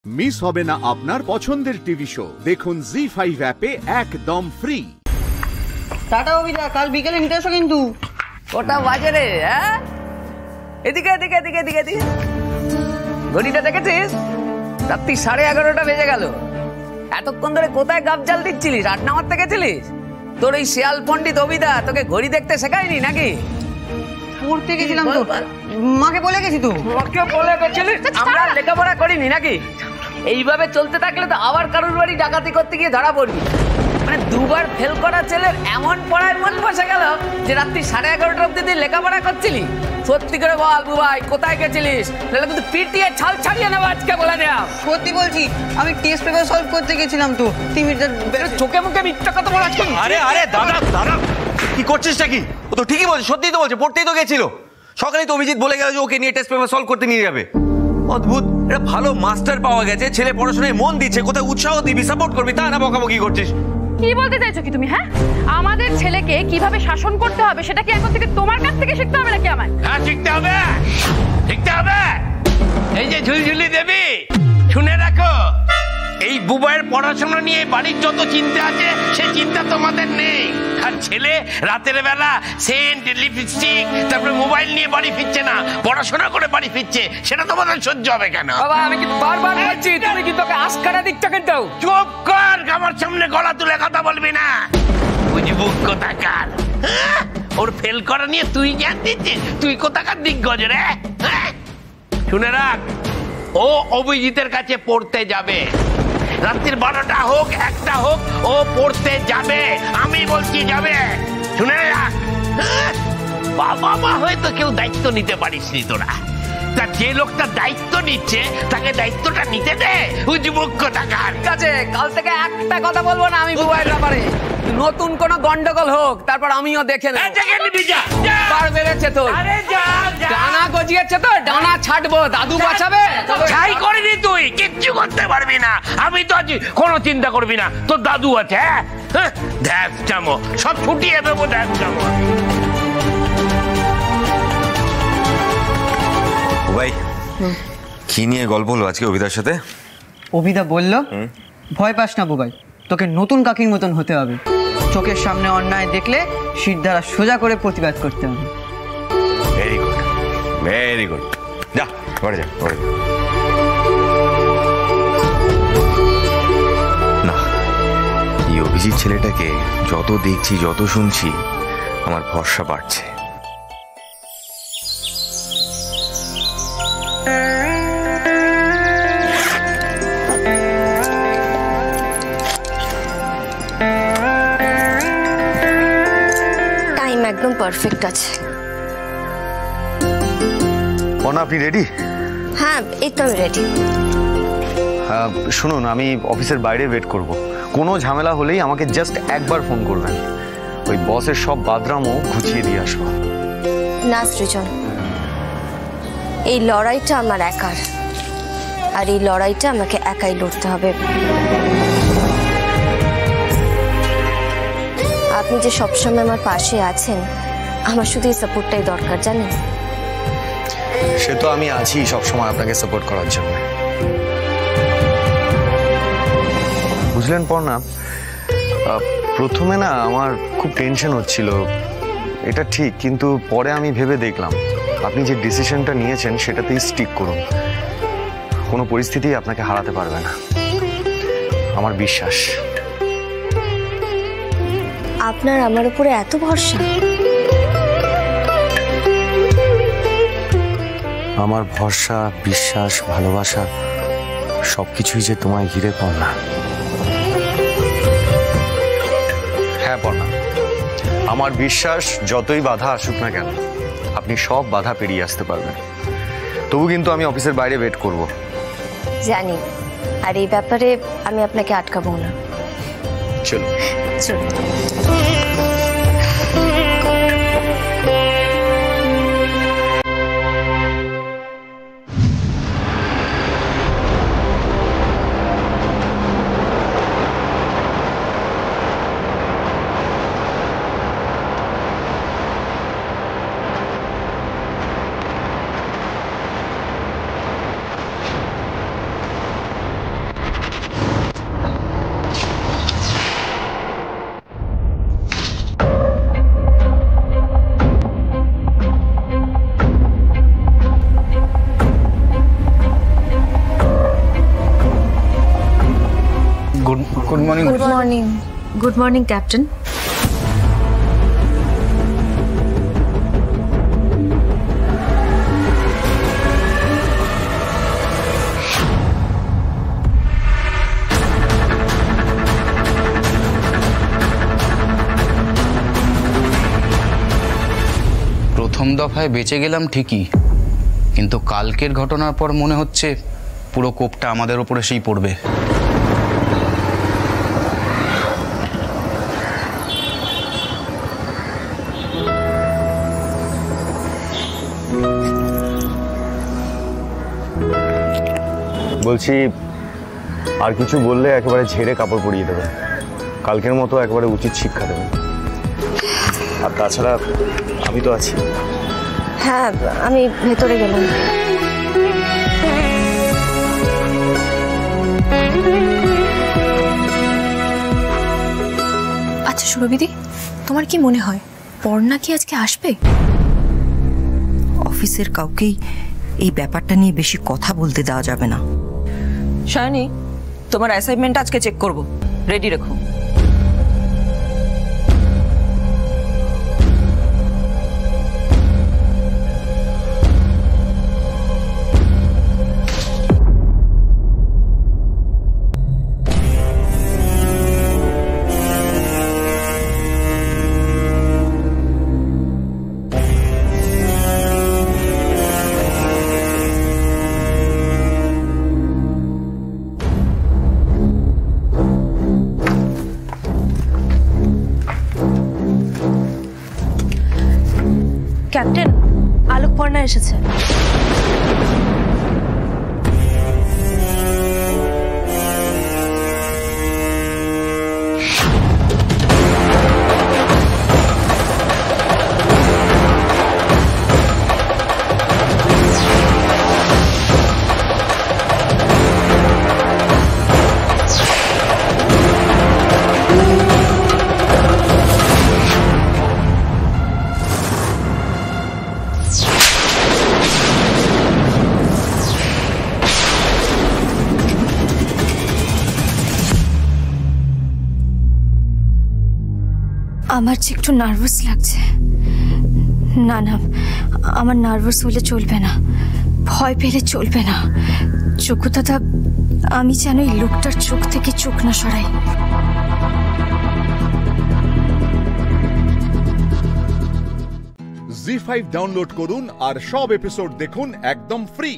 Miss হবে না আপনার পছন্দের টিভি শো। দেখুন জি5 অ্যাপে একদম ফ্রি। টাটা অভিদা, কাল বিকেলে নিতে এসো কিন্তু। কটা বাজে রে? হ্যাঁ, এদিকে এদিকে এদিকে এদিকে এদিকে। ঘড়িটা দেখেছিস? রাত্রি 11:30 বেজে গেল। এতক্ষণ ধরে কোথায় গাবজাল দিচ্ছিলিস? আড্ডা মারতে গেছিলিস? তোর এই শিয়াল পণ্ডিত অভিদা তোকে ঘড়ি দেখতে শেখায়নি নাকি? পড়তে গেছিলাম তো, মাকে বলে গেছি তো। মাকে বলে গেছিলিস? আমরা লেখাপড়া করিনি নাকি? এইভাবে চলতে থাকলে তো আবার কারুর বাড়ি ডাকাতি করতে গিয়ে ধরা পড়বি। মানে দুবার ফেল করা ছেলের এমন পড়ায় মন বসে গেল যে রাত্রি 11:30 অব্দি তুই লেখাপড়া করছিলি। সত্যি করে বল বুবাই, কোথায় গেছিলিস? নাহলে কিন্তু পিটিয়ে ছাল ছাড়িয়ে নেবো আজকে বলে দেয়া। সত্যি বলছি, আমি টেস্ট পেপার সলভ করতে গেছিলাম তো। চোখে মুখে মিথ্যা কথা বলা আজকে। আরে আরে দাদা দাদা, কি করছিসটা কি? ও তো ঠিকই বলছে, সত্যিই তো বলছে, পড়তেই তো গেছিল। সকালেই তো অভিজিৎ বলে গেল যে ওকে নিয়ে টেস্ট পেপার সলভ করতে নিয়ে যাবে। অদ্ভুত, এটা ভালো মাস্টার পাওয়া গেছে, ছেলে পড়াশোনায় মন দিচ্ছে, কোথায় উৎসাহ দিবি, সাপোর্ট করবি, তা না বকাবকি করছিস। কি বলতে চাইছো কি তুমি? হ্যাঁ, আমাদের ছেলেকে কিভাবে শাসন করতে হবে সেটা কি এখন থেকে তোমার কাছ থেকে শিখতে হবে নাকি আমার? হ্যাঁ, শিখতে হবে, শিখতে হবে। এই যে ঝুলঝুলি দেবী, শুনে রাখো, এই বুবাইয়ের পড়াশোনা নিয়ে বাড়ির যত চিন্তা আছে সে চিন্তা তোমাদের নেই। আর ছেলে রাতের বেলা সেন্ট, লিপস্টিক, তারপরে মোবাইল নিয়ে বাড়ি ফিরছে না, পড়াশোনা করে বাড়ি ফিরছে, সেটা তোমাদের সহ্য হবে কেন? বাবা, আমি কি বারবার বলছি তুমি কি তোকে আস্কারা দিচ্ছ কিন্তু? চুপ কর, আমার সামনে গলা তুলে কথা বলবি না। বুঝবো কোথাকার? ওর ফেল করা নিয়ে তুই জ্ঞান দিচ্ছিস? তুই কোথাকার দিগ্গজ রে? শুনে রাখ, ও অভিজিতের কাছে পড়তে যাবে। রাত্রির 12টা হোক, 1টা হোক, ও পড়তে যাবে। আমি বলছি যাবে, শুনে রাখ। বাবা মা হয়তো কেউ দায়িত্ব নিতে পারিসনি তোরা, তা যে লোকটা দায়িত্ব নিচ্ছে তাকে দায়িত্বটা নিতে দে। উজবুক্ষ টাকার কাছে কাল থেকে একটা কথা বলবো না আমি বুবাইয়ের ব্যাপারে। নতুন কোন গন্ডগোল হোক, তারপর আমিও দেখে নেব। বার বেড়েছে তোর, ডানা গজিয়েছে তো, ডানা ছাড়বো, দাদু বাঁচাবে। ছাই করিনি তুই, কিচ্ছু করতে পারবি না। আমি তো আছি, কোনো চিন্তা করবি না, তোর দাদু আছে। হ্যাঁ, ধ্যাস চামো, সব ছুটিয়ে দেবো, ধ্যাস চামো। ভাই, কি নিয়ে গল্প হলো আজকে অভিদার সাথে? অভিদা বলল, ভয় পাস না বুবাই, তোকে নতুন কাকির মতন হতে হবে। চোখের সামনে অন্যায় দেখলে শির দ্বারা সোজা করে প্রতিবাদ করতে হবে। Very good, very good. যা ঘরে যা, ঘরে যা। না, এই অভিজিৎ ছেলেটাকে যত দেখছি, যত শুনছি, আমার ভরসা বাড়ছে। একদম পারফেক্ট আছে। অনা, আপনি রেডি? হ্যাঁ, এই তো আমি রেডি। শুনুন, আমি অফিসের বাইরে ওয়েট করব। কোনো ঝামেলা হলেই আমাকে জাস্ট একবার ফোন করবেন। ওই বসের সব বাদরামও ঘুচিয়ে দিয়ে আসবো। না সৃজন, এই লড়াইটা আমার একার, আর এই লড়াইটা আমাকে একাই লড়তে হবে। আপনি যে সবসময় আমার পাশে আছেন, আমার শুধু এই সাপোর্টটাই দরকার, জানেন? সে তো আমি আছি সবসময় আপনাকে সাপোর্ট করার জন্য। বুঝলেন পর্ণা, প্রথমে না আমার খুব টেনশন হচ্ছিল, এটা ঠিক, কিন্তু পরে আমি ভেবে দেখলাম আপনি যে ডিসিশনটা নিয়েছেন সেটাতেই স্টিক করুন। কোনো পরিস্থিতি আপনাকে হারাতে পারবে না, আমার বিশ্বাস। আপনার আমার উপরে এত ভরসা? আমার ভরসা, বিশ্বাস, ভালোবাসা সবকিছুই যে তোমায় ঘিরে পড়না। হ্যাঁ পড়না, আমার বিশ্বাস যতই বাধা আসুক না কেন, আপনি সব বাধা পেরিয়ে আসতে পারবেন। তবু কিন্তু আমি অফিসের বাইরে ওয়েট করব। জানি, আর এই ব্যাপারে আমি আপনাকে আটকাবো না। চলো চলো। Good morning. Good morning. Good morning captain. প্রথম দফায় বেঁচে গেলাম ঠিকই, কিন্তু কালকের ঘটনার পর মনে হচ্ছে পুরো কোপটা আমাদের ওপর এসেই পড়বে। বলছি, আর কিছু বললে একেবারে ঝেড়ে কাপড় পরিয়ে দেবে। কালকের মতো একেবারে উচিত শিক্ষা দেবে। আর তাছাড়া আমি তো আছি। হ্যাঁ, আমি ভেতরে গেলাম। আচ্ছা সুরভিদি, তোমার কি মনে হয় পর্ণা কি আজকে আসবে? অফিসের কাউকেই এই ব্যাপারটা নিয়ে বেশি কথা বলতে দেওয়া যাবে না। শায়নি, তোমার অ্যাসাইনমেন্ট আজকে চেক করব, রেডি রেখো। ক্যাপ্টেন, আলোক পর্ণা এসেছে। আমার যে একটু নার্ভাস লাগছে। না না, আমার নার্ভাস হলে চলবে না, ভয় পেলে চলবে না। চোখু দাদা, আমি যেন এই লোকটার চোখ থেকে চোখ না সরাই। জি5 ডাউনলোড করুন আর সব এপিসোড দেখুন একদম ফ্রি।